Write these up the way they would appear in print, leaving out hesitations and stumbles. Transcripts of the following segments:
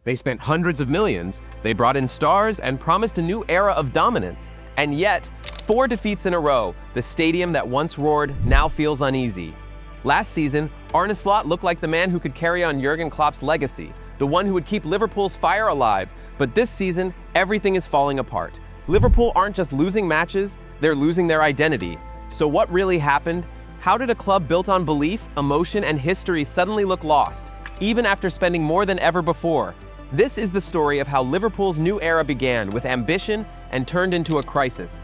They spent hundreds of millions, they brought in stars and promised a new era of dominance. And yet, 4 defeats in a row, the stadium that once roared now feels uneasy. Last season, Arne Slot looked like the man who could carry on Jurgen Klopp's legacy, the one who would keep Liverpool's fire alive. But this season, everything is falling apart. Liverpool aren't just losing matches, they're losing their identity. So what really happened? How did a club built on belief, emotion, and history suddenly look lost, even after spending more than ever before? This is the story of how Liverpool's new era began with ambition and turned into a crisis.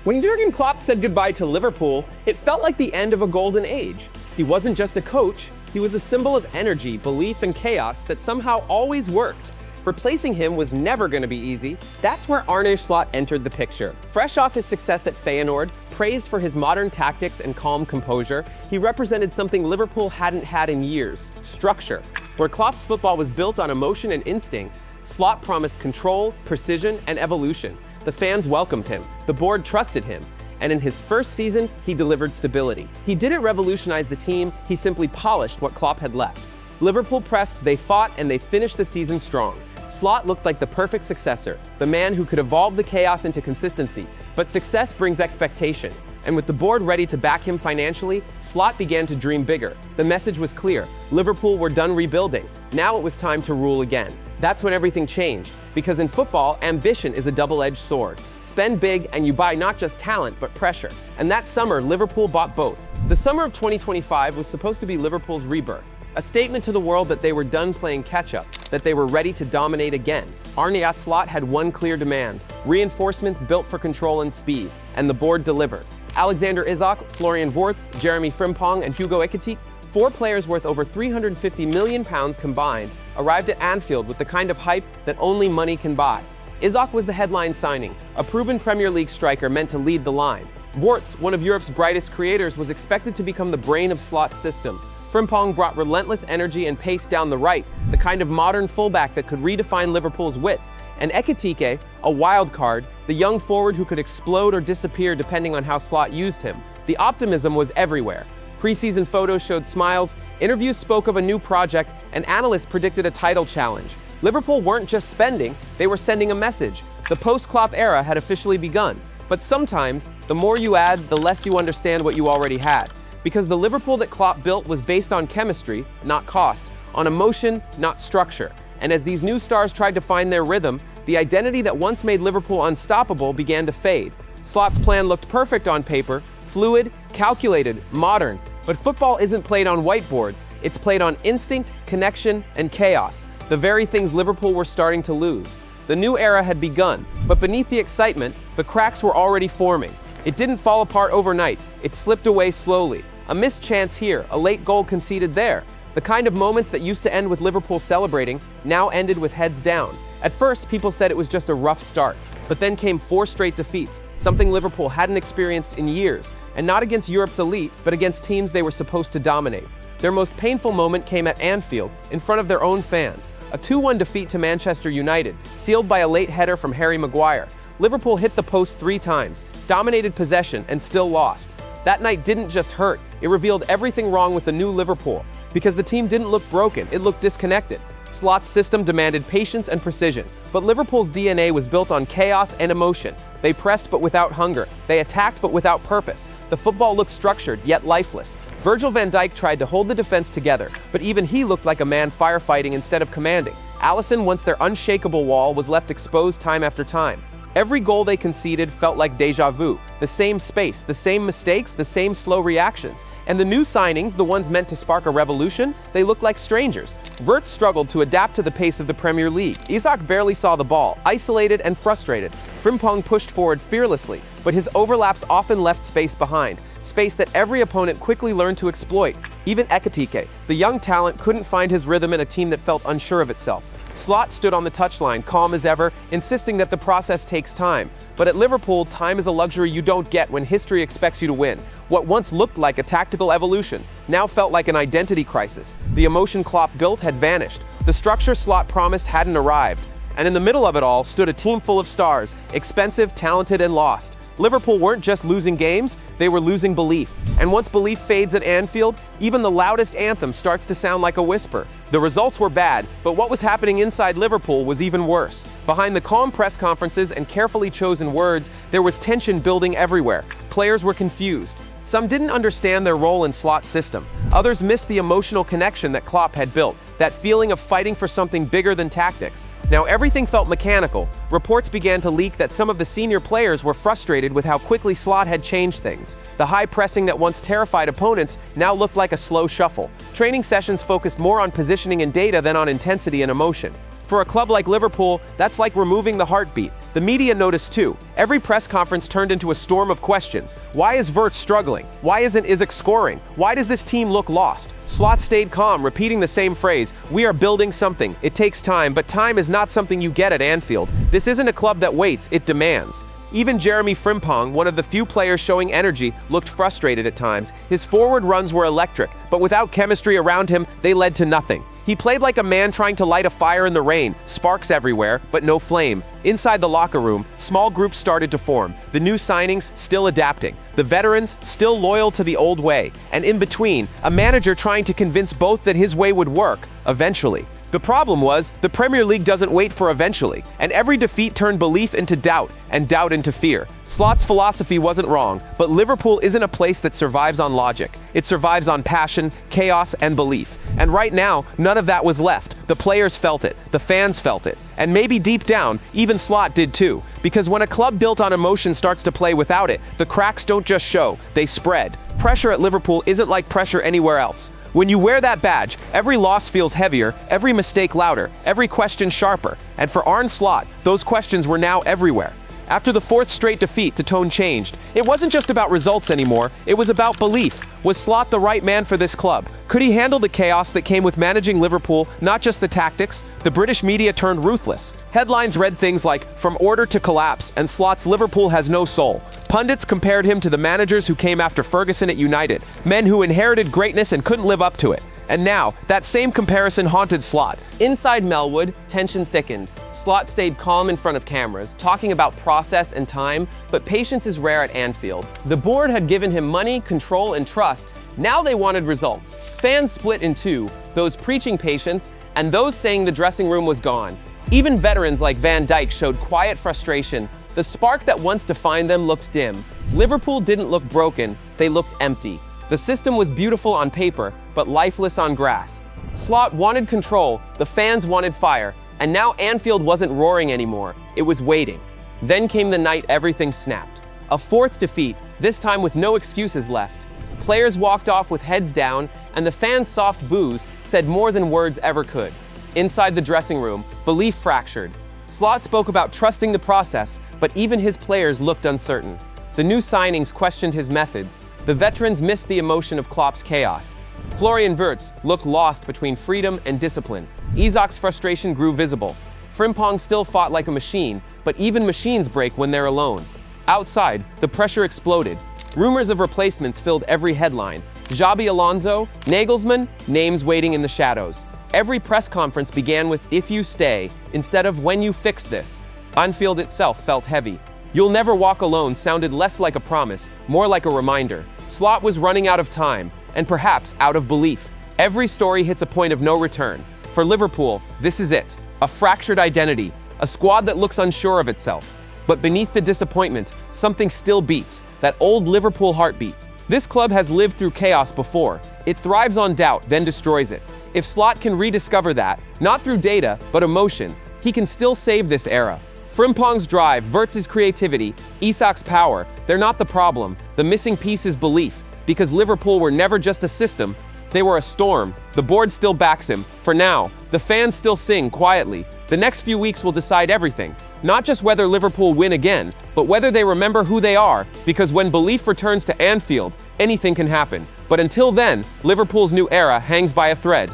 When Jurgen Klopp said goodbye to Liverpool, it felt like the end of a golden age. He wasn't just a coach, he was a symbol of energy, belief, and chaos that somehow always worked. Replacing him was never going to be easy. That's where Arne Slot entered the picture. Fresh off his success at Feyenoord, praised for his modern tactics and calm composure, he represented something Liverpool hadn't had in years: structure. Where Klopp's football was built on emotion and instinct, Slot promised control, precision, and evolution. The fans welcomed him, the board trusted him, and in his first season, he delivered stability. He didn't revolutionize the team, he simply polished what Klopp had left. Liverpool pressed, they fought, and they finished the season strong. Slot looked like the perfect successor, the man who could evolve the chaos into consistency. But success brings expectation, and with the board ready to back him financially, Slot began to dream bigger. The message was clear: Liverpool were done rebuilding. Now it was time to rule again. That's when everything changed, because in football, ambition is a double-edged sword. Spend big and you buy not just talent, but pressure. And that summer, Liverpool bought both. The summer of 2025 was supposed to be Liverpool's rebirth. A statement to the world that they were done playing catch-up, that they were ready to dominate again. Arne Slot had one clear demand: reinforcements built for control and speed, and the board delivered. Alexander Isak, Florian Wirtz, Jeremy Frimpong, and Hugo Ekitike, 4 players worth over £350 million combined, arrived at Anfield with the kind of hype that only money can buy. Isak was the headline signing, a proven Premier League striker meant to lead the line. Wirtz, one of Europe's brightest creators, was expected to become the brain of Slot's system. Frimpong brought relentless energy and pace down the right, the kind of modern fullback that could redefine Liverpool's width. And Ekitike, a wild card, the young forward who could explode or disappear depending on how Slot used him. The optimism was everywhere. Preseason photos showed smiles, interviews spoke of a new project, and analysts predicted a title challenge. Liverpool weren't just spending, they were sending a message. The post-Klopp era had officially begun. But sometimes, the more you add, the less you understand what you already had. Because the Liverpool that Klopp built was based on chemistry, not cost, on emotion, not structure. And as these new stars tried to find their rhythm, the identity that once made Liverpool unstoppable began to fade. Slot's plan looked perfect on paper: fluid, calculated, modern. But football isn't played on whiteboards, it's played on instinct, connection, and chaos, the very things Liverpool were starting to lose. The new era had begun, but beneath the excitement, the cracks were already forming. It didn't fall apart overnight, it slipped away slowly. A missed chance here, a late goal conceded there. The kind of moments that used to end with Liverpool celebrating now ended with heads down. At first, people said it was just a rough start, but then came 4 straight defeats, something Liverpool hadn't experienced in years, and not against Europe's elite, but against teams they were supposed to dominate. Their most painful moment came at Anfield, in front of their own fans. A 2-1 defeat to Manchester United, sealed by a late header from Harry Maguire. Liverpool hit the post 3 times, dominated possession, and still lost. That night didn't just hurt, it revealed everything wrong with the new Liverpool. Because the team didn't look broken, it looked disconnected. Slot's system demanded patience and precision, but Liverpool's DNA was built on chaos and emotion. They pressed but without hunger. They attacked but without purpose. The football looked structured yet lifeless. Virgil van Dijk tried to hold the defense together, but even he looked like a man firefighting instead of commanding. Alisson, once their unshakable wall, was left exposed time after time. Every goal they conceded felt like déjà vu. The same space, the same mistakes, the same slow reactions. And the new signings, the ones meant to spark a revolution, they looked like strangers. Wirtz struggled to adapt to the pace of the Premier League. Isak barely saw the ball, isolated and frustrated. Frimpong pushed forward fearlessly, but his overlaps often left space behind, space that every opponent quickly learned to exploit. Even Ekitike, the young talent, couldn't find his rhythm in a team that felt unsure of itself. Slot stood on the touchline, calm as ever, insisting that the process takes time. But at Liverpool, time is a luxury you don't get when history expects you to win. What once looked like a tactical evolution now felt like an identity crisis. The emotion Klopp built had vanished. The structure Slot promised hadn't arrived. And in the middle of it all stood a team full of stars, expensive, talented, and lost. Liverpool weren't just losing games, they were losing belief. And once belief fades at Anfield, even the loudest anthem starts to sound like a whisper. The results were bad, but what was happening inside Liverpool was even worse. Behind the calm press conferences and carefully chosen words, there was tension building everywhere. Players were confused. Some didn't understand their role in Slot's system. Others missed the emotional connection that Klopp had built, that feeling of fighting for something bigger than tactics. Now everything felt mechanical. Reports began to leak that some of the senior players were frustrated with how quickly Slot had changed things. The high pressing that once terrified opponents now looked like a slow shuffle. Training sessions focused more on positioning and data than on intensity and emotion. For a club like Liverpool, that's like removing the heartbeat. The media noticed too. Every press conference turned into a storm of questions. Why is Wirtz struggling? Why isn't Isak scoring? Why does this team look lost? Slot stayed calm, repeating the same phrase: "We are building something. It takes time, but time is not something you get at Anfield. This isn't a club that waits, it demands." Even Jeremy Frimpong, one of the few players showing energy, looked frustrated at times. His forward runs were electric, but without chemistry around him, they led to nothing. He played like a man trying to light a fire in the rain, sparks everywhere, but no flame. Inside the locker room, small groups started to form, the new signings still adapting, the veterans still loyal to the old way, and in between, a manager trying to convince both that his way would work, eventually. The problem was, the Premier League doesn't wait for eventually, and every defeat turned belief into doubt, and doubt into fear. Slot's philosophy wasn't wrong, but Liverpool isn't a place that survives on logic. It survives on passion, chaos, and belief. And right now, none of that was left. The players felt it, the fans felt it, and maybe deep down, even Slot did too. Because when a club built on emotion starts to play without it, the cracks don't just show, they spread. Pressure at Liverpool isn't like pressure anywhere else. When you wear that badge, every loss feels heavier, every mistake louder, every question sharper. And for Arne Slot, those questions were now everywhere. After the fourth straight defeat, the tone changed. It wasn't just about results anymore, it was about belief. Was Slot the right man for this club? Could he handle the chaos that came with managing Liverpool, not just the tactics? The British media turned ruthless. Headlines read things like, "From order to collapse, and Slot's Liverpool has no soul." Pundits compared him to the managers who came after Ferguson at United, men who inherited greatness and couldn't live up to it. And now, that same comparison haunted Slot. Inside Melwood, tension thickened. Slot stayed calm in front of cameras, talking about process and time, but patience is rare at Anfield. The board had given him money, control, and trust. Now they wanted results. Fans split in two, those preaching patience and those saying the dressing room was gone. Even veterans like Van Dijk showed quiet frustration. The spark that once defined them looked dim. Liverpool didn't look broken, they looked empty. The system was beautiful on paper, but lifeless on grass. Slot wanted control, the fans wanted fire, and now Anfield wasn't roaring anymore, it was waiting. Then came the night everything snapped. A fourth defeat, this time with no excuses left. Players walked off with heads down, and the fans' soft boos said more than words ever could. Inside the dressing room, belief fractured. Slot spoke about trusting the process, but even his players looked uncertain. The new signings questioned his methods. The veterans missed the emotion of Klopp's chaos. Florian Wirtz looked lost between freedom and discipline. Isak's frustration grew visible. Frimpong still fought like a machine, but even machines break when they're alone. Outside, the pressure exploded. Rumors of replacements filled every headline. Xabi Alonso, Nagelsmann, names waiting in the shadows. Every press conference began with "if you stay" instead of "when you fix this." Anfield itself felt heavy. "You'll never walk alone" sounded less like a promise, more like a reminder. Slot was running out of time, and perhaps out of belief. Every story hits a point of no return. For Liverpool, this is it. A fractured identity, a squad that looks unsure of itself. But beneath the disappointment, something still beats, that old Liverpool heartbeat. This club has lived through chaos before. It thrives on doubt, then destroys it. If Slot can rediscover that, not through data, but emotion, he can still save this era. Frimpong's drive, Wirtz's creativity, Isak's power, they're not the problem. The missing piece is belief, because Liverpool were never just a system, they were a storm. The board still backs him. For now, the fans still sing quietly. The next few weeks will decide everything. Not just whether Liverpool win again, but whether they remember who they are, because when belief returns to Anfield, anything can happen. But until then, Liverpool's new era hangs by a thread.